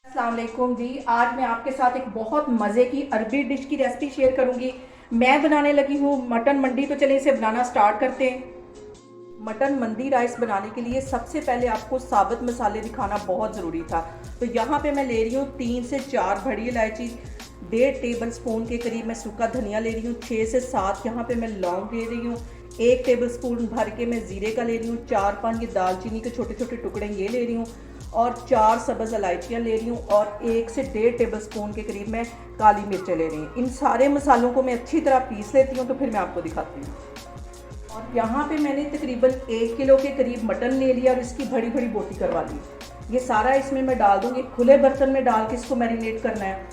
अस्सलाम वालेकुम जी। आज मैं आपके साथ एक बहुत मज़े की अरबी डिश की रेसिपी शेयर करूंगी। मैं बनाने लगी हूँ मटन मंडी। तो चलिए इसे बनाना स्टार्ट करते हैं। मटन मंडी राइस बनाने के लिए सबसे पहले आपको साबुत मसाले दिखाना बहुत ज़रूरी था। तो यहाँ पे मैं ले रही हूँ 3 से 4 बड़ी इलायची, 1.5 टेबल स्पून के करीब मैं सूखा धनिया ले रही हूँ, 6 से 7 यहाँ पे मैं लौंग ले रही हूँ, 1 टेबल स्पून भर के मैं ज़ीरे का ले रही हूँ, 4-5 ये दालचीनी के छोटे छोटे टुकड़े ये ले रही हूँ और 4 सब्ज़ इलायचियाँ ले रही हूँ और 1 से 1.5 टेबल स्पून के करीब मैं काली मिर्चें ले रही हूँ। इन सारे मसालों को मैं अच्छी तरह पीस लेती हूँ तो फिर मैं आपको दिखाती हूँ। और यहाँ पे मैंने तकरीबन 1 किलो के करीब मटन ले लिया और इसकी बड़ी बड़ी बोटी करवा ली। ये सारा इसमें मैं डाल दूँगी, खुले बर्तन में डाल के इसको मैरिनेट करना है।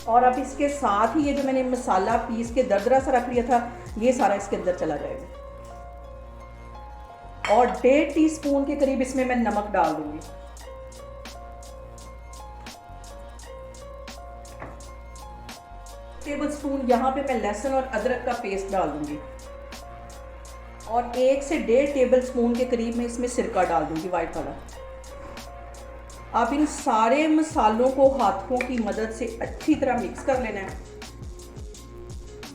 और अब इसके साथ ही ये जो मैंने मसाला पीस के दरदरा सा रख लिया था ये सारा इसके अंदर चला जाएगा। और 1.5 टीस्पून के करीब इसमें मैं नमक डाल दूंगी। टेबल स्पून यहाँ पे मैं लहसुन और अदरक का पेस्ट डाल दूंगी और 1 से 1.5 टेबल स्पून के करीब मैं इसमें सिरका डाल दूंगी, वाइट वाला। अब इन सारे मसालों को हाथों की मदद से अच्छी तरह मिक्स कर लेना है।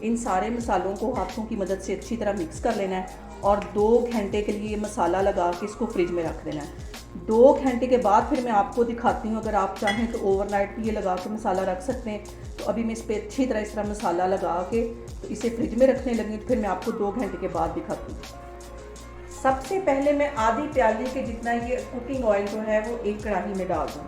इन सारे मसालों को हाथों की मदद से अच्छी तरह मिक्स कर लेना है और 2 घंटे के लिए मसाला लगा के इसको फ्रिज में रख देना है। 2 घंटे के बाद फिर मैं आपको दिखाती हूँ। अगर आप चाहें तो ओवरनाइट भी ये लगा के मसाला रख सकते हैं। तो अभी मैं इस पर अच्छी तरह इस तरह मसाला लगा के तो इसे फ्रिज में रखने लगी, तो फिर मैं आपको 2 घंटे के बाद दिखाती हूँ। सबसे पहले मैं आधी प्याली के जितना ये कुकिंग ऑयल जो है वो एक कढ़ाई में डाल दूँ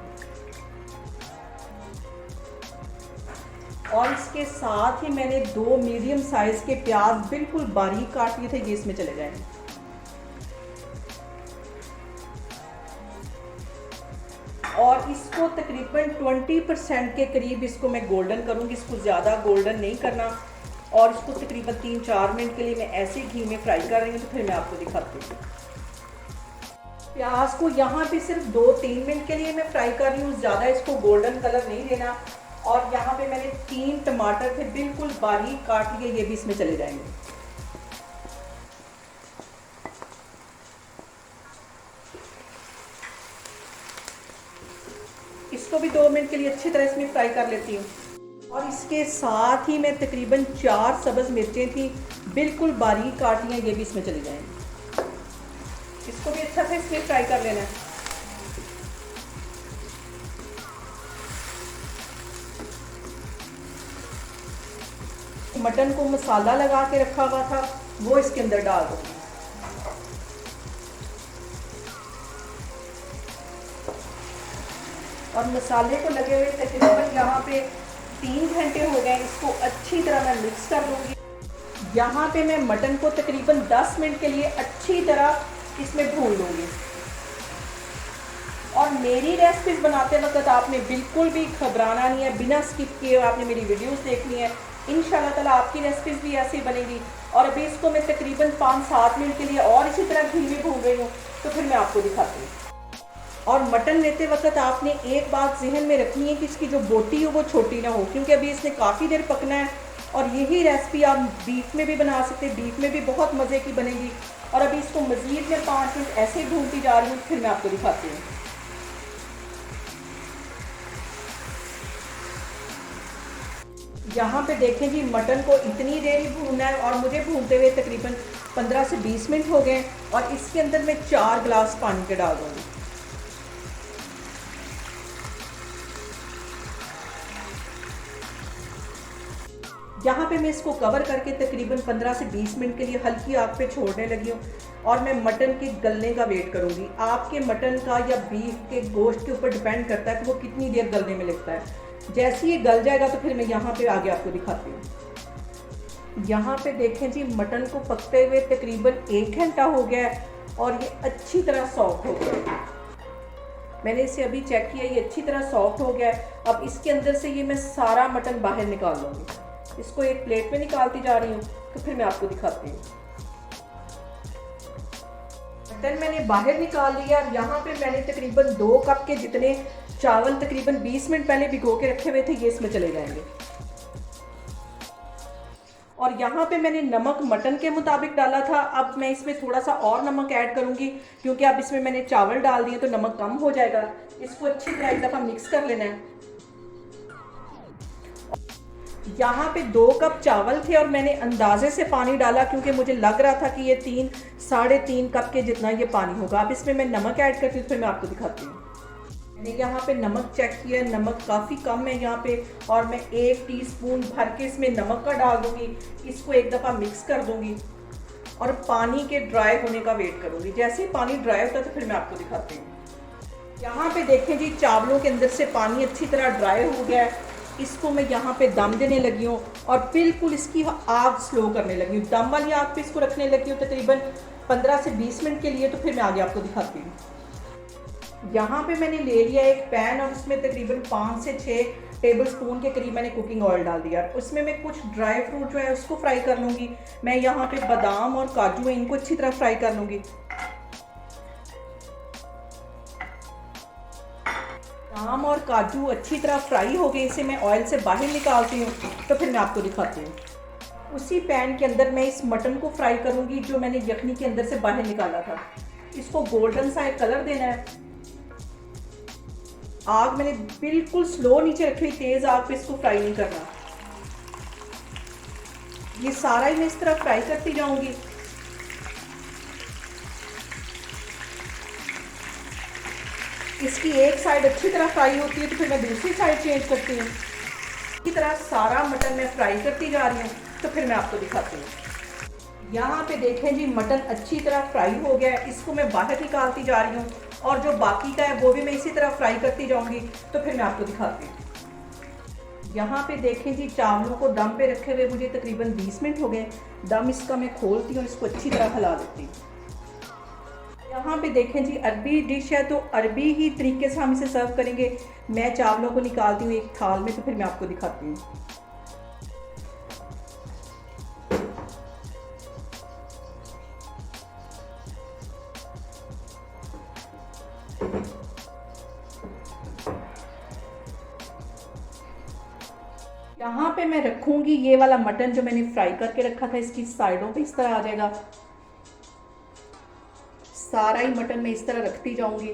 और इसके साथ ही मैंने 2 मीडियम साइज के प्याज बिल्कुल बारीक काट लिए थे, ये इसमें चले जाएंगे। और इसको तकरीबन 20% के करीब इसको मैं गोल्डन करूंगी, इसको ज़्यादा गोल्डन नहीं करना। और इसको तकरीबन 3-4 मिनट के लिए मैं ऐसे घी में फ्राई कर रही हूँ, तो फिर मैं आपको दिखाती हूँ। प्याज को यहाँ पे सिर्फ 2-3 मिनट के लिए मैं फ्राई कर रही हूँ, ज़्यादा इसको गोल्डन कलर नहीं देना। और यहाँ पे मैंने 3 टमाटर थे बिल्कुल बारीक काट लिए, ये भी इसमें चले जाएंगे। इसको भी 2 मिनट के लिए अच्छी तरह इसमें फ्राई कर लेती हूँ। और इसके साथ ही मैं तकरीबन 4 सब्ज़ मिर्चें थी बिल्कुल बारीक काट ली हैं, ये भी इसमें चली जाएंगी। इसको भी अच्छा से इसमें फ्राई कर लेना है। मटन को मसाला लगा के रखा हुआ था वो इसके अंदर डाल दूंगी। और मसाले को लगे हुए तकरीबन यहाँ पे 3 घंटे हो गए। इसको अच्छी तरह मैं मिक्स कर लूँगी। यहाँ पे मैं मटन को तकरीबन 10 मिनट के लिए अच्छी तरह इसमें भून लूँगी। और मेरी रेसिपीज़ बनाते वक्त आपने बिल्कुल भी घबराना नहीं है, बिना स्किप किए आपने मेरी वीडियोस देखनी है। इंशाल्लाह ताला आपकी रेसिपीज़ भी ऐसी बनेगी। और अभी इसको मैं तकरीबन 5-7 मिनट के लिए और इसी तरह घी में भून रही हूँ, तो फिर मैं आपको दिखाती हूँ। और मटन लेते वक्त आपने एक बात जहन में रखनी है कि इसकी जो बोटी हो वो छोटी ना हो, क्योंकि अभी इसने काफ़ी देर पकना है। और यही रेसिपी आप बीफ में भी बना सकते हैं, बीफ में भी बहुत मज़े की बनेगी। और अभी इसको मज़ीद में 5 मिनट ऐसे ही भूनती जा रही हूँ, फिर मैं आपको दिखाती हूँ। यहाँ पे देखें जी, मटन को इतनी देर ही भूनना है और मुझे भूनते हुए तकरीबन 15 से 20 मिनट हो गए। और इसके अंदर मैं 4 गिलास पानी के डाल दूँगी। यहाँ पे मैं इसको कवर करके तकरीबन 15 से 20 मिनट के लिए हल्की आग पे छोड़ने लगी हूँ और मैं मटन के गलने का वेट करूँगी। आपके मटन का या बीफ के गोश्त के ऊपर डिपेंड करता है कि वो कितनी देर गलने में लगता है। जैसे ही गल जाएगा तो फिर मैं यहाँ पे आगे आपको दिखाती हूँ। यहाँ पे देखें जी, मटन को पकते हुए तकरीबन 1 घंटा हो गया है और ये अच्छी तरह सॉफ्ट हो गया है। मैंने इसे अभी चेक किया, ये अच्छी तरह सॉफ्ट हो गया है। अब इसके अंदर से ये मैं सारा मटन बाहर निकाल लूँगी। इसको एक प्लेट में निकालती जा रही हूँ, तो फिर मैं आपको दिखाती हूँ। मटन मैंने बाहर निकाल लिया और यहाँ पे मैंने तकरीबन 2 कप के जितने चावल तकरीबन 20 मिनट पहले भिगो के रखे हुए थे, ये इसमें चले जाएंगे। और यहाँ पे मैंने नमक मटन के मुताबिक डाला था। अब मैं इसमें थोड़ा सा और नमक ऐड करूँगी, क्योंकि अब इसमें मैंने चावल डाल दिए तो नमक कम हो जाएगा। इसको अच्छी तरह एक दफ़ा मिक्स कर लेना है। यहाँ पे 2 कप चावल थे और मैंने अंदाजे से पानी डाला, क्योंकि मुझे लग रहा था कि ये 3-3.5 कप के जितना ये पानी होगा। अब इसमें मैं नमक ऐड करती हूँ, फिर मैं आपको दिखाती हूँ। मैंने यहाँ पे नमक चेक किया, नमक काफ़ी कम है यहाँ पे, और मैं 1 टीस्पून भर के इसमें नमक का डाल दूँगी। इसको एक दफ़ा मिक्स कर दूँगी और पानी के ड्राई होने का वेट करूँगी। जैसे ही पानी ड्राई होता है तो फिर मैं आपको दिखाती हूँ। यहाँ पे देखें जी, चावलों के अंदर से पानी अच्छी तरह ड्राई हो गया है। इसको मैं यहाँ पे दम देने लगी हूँ और बिल्कुल इसकी आग स्लो करने लगी हूँ। दम वाली आग पे इसको रखने लगी हूँ तकरीबन 15 से 20 मिनट के लिए। तो फिर मैं आगे आपको दिखाती हूँ। यहाँ पे मैंने ले लिया एक पैन और उसमें तकरीबन 5 से 6 टेबल स्पून के करीब मैंने कुकिंग ऑयल डाल दिया। उसमें मैं कुछ ड्राई फ्रूट जो है उसको फ्राई कर लूँगी। मैं यहाँ पे बादाम और काजू है, इनको अच्छी तरह फ्राई कर लूँगी। बादाम और काजू अच्छी तरह फ्राई हो गए, इसे मैं ऑयल से बाहर निकालती हूँ। तो फिर मैं आपको दिखाती हूँ। उसी पैन के अंदर मैं इस मटन को फ्राई करूँगी जो मैंने यखनी के अंदर से बाहर निकाला था। इसको गोल्डन सा एक कलर देना है। आग मैंने बिल्कुल स्लो नीचे रखी हुई, तेज़ आग पे इसको फ्राई नहीं करना। ये सारा ही मैं इस तरह फ्राई करती जाऊँगी। इसकी एक साइड अच्छी तरह फ्राई होती है तो फिर मैं दूसरी साइड चेंज करती हूँ। इसी तरह सारा मटन मैं फ्राई करती जा रही हूँ। तो फिर मैं आपको दिखाती हूँ। यहाँ पे देखें जी, मटन अच्छी तरह फ्राई हो गया है। इसको मैं बाहर निकालती जा रही हूँ और जो बाकी का है वो भी मैं इसी तरह फ्राई करती जाऊँगी। तो फिर मैं आपको दिखाती हूँ। यहाँ पे देखें जी, चावलों को दम पे रखे हुए मुझे तकरीबन 20 मिनट हो गए। दम इसका मैं खोलती हूँ, इसको अच्छी तरह हिला देती हूँ। यहाँ पे देखें जी, अरबी डिश है तो अरबी ही तरीके से हम इसे सर्व करेंगे। मैं चावलों को निकालती हूँ एक थाल में, तो फिर मैं आपको दिखाती हूँ। यहाँ पे मैं रखूँगी ये वाला मटन जो मैंने फ्राई करके रखा था, इसकी साइडों पे इस तरह आ जाएगा। सारा ही मटन मैं इस तरह रखती जाऊँगी।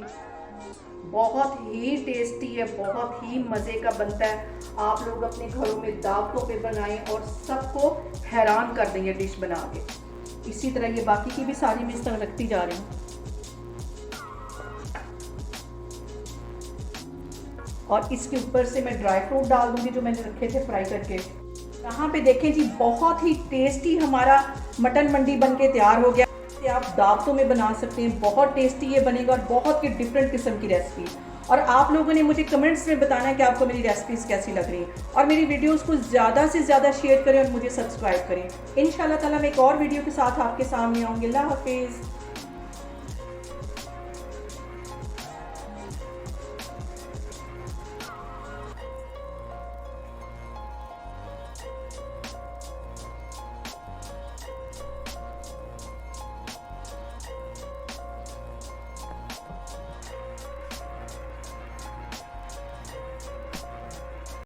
बहुत ही टेस्टी है, बहुत ही मज़े का बनता है। आप लोग अपने घरों में दावतों पे बनाएं और सबको हैरान कर देंगे डिश बना के। इसी तरह ये बाकी की भी सारी मैं इस तरह रखती जा रही हूँ। और इसके ऊपर से मैं ड्राई फ्रूट डाल दूँगी जो मैंने रखे थे फ्राई करके। यहाँ पे देखें जी, बहुत ही टेस्टी हमारा मटन मंडी बन के तैयार हो गया। इसे आप दावतों में बना सकते हैं, बहुत टेस्टी ये बनेगा और बहुत ही डिफरेंट किस्म की रेसिपी। और आप लोगों ने मुझे कमेंट्स में बताना है कि आपको मेरी रेसिपीज़ कैसी लग रही हैं, और मेरी वीडियोस को ज़्यादा से ज़्यादा शेयर करें और मुझे सब्सक्राइब करें। इंशाल्लाह ताला मैं एक और वीडियो के साथ आपके सामने आऊँगी। अल्लाह हाफिज़।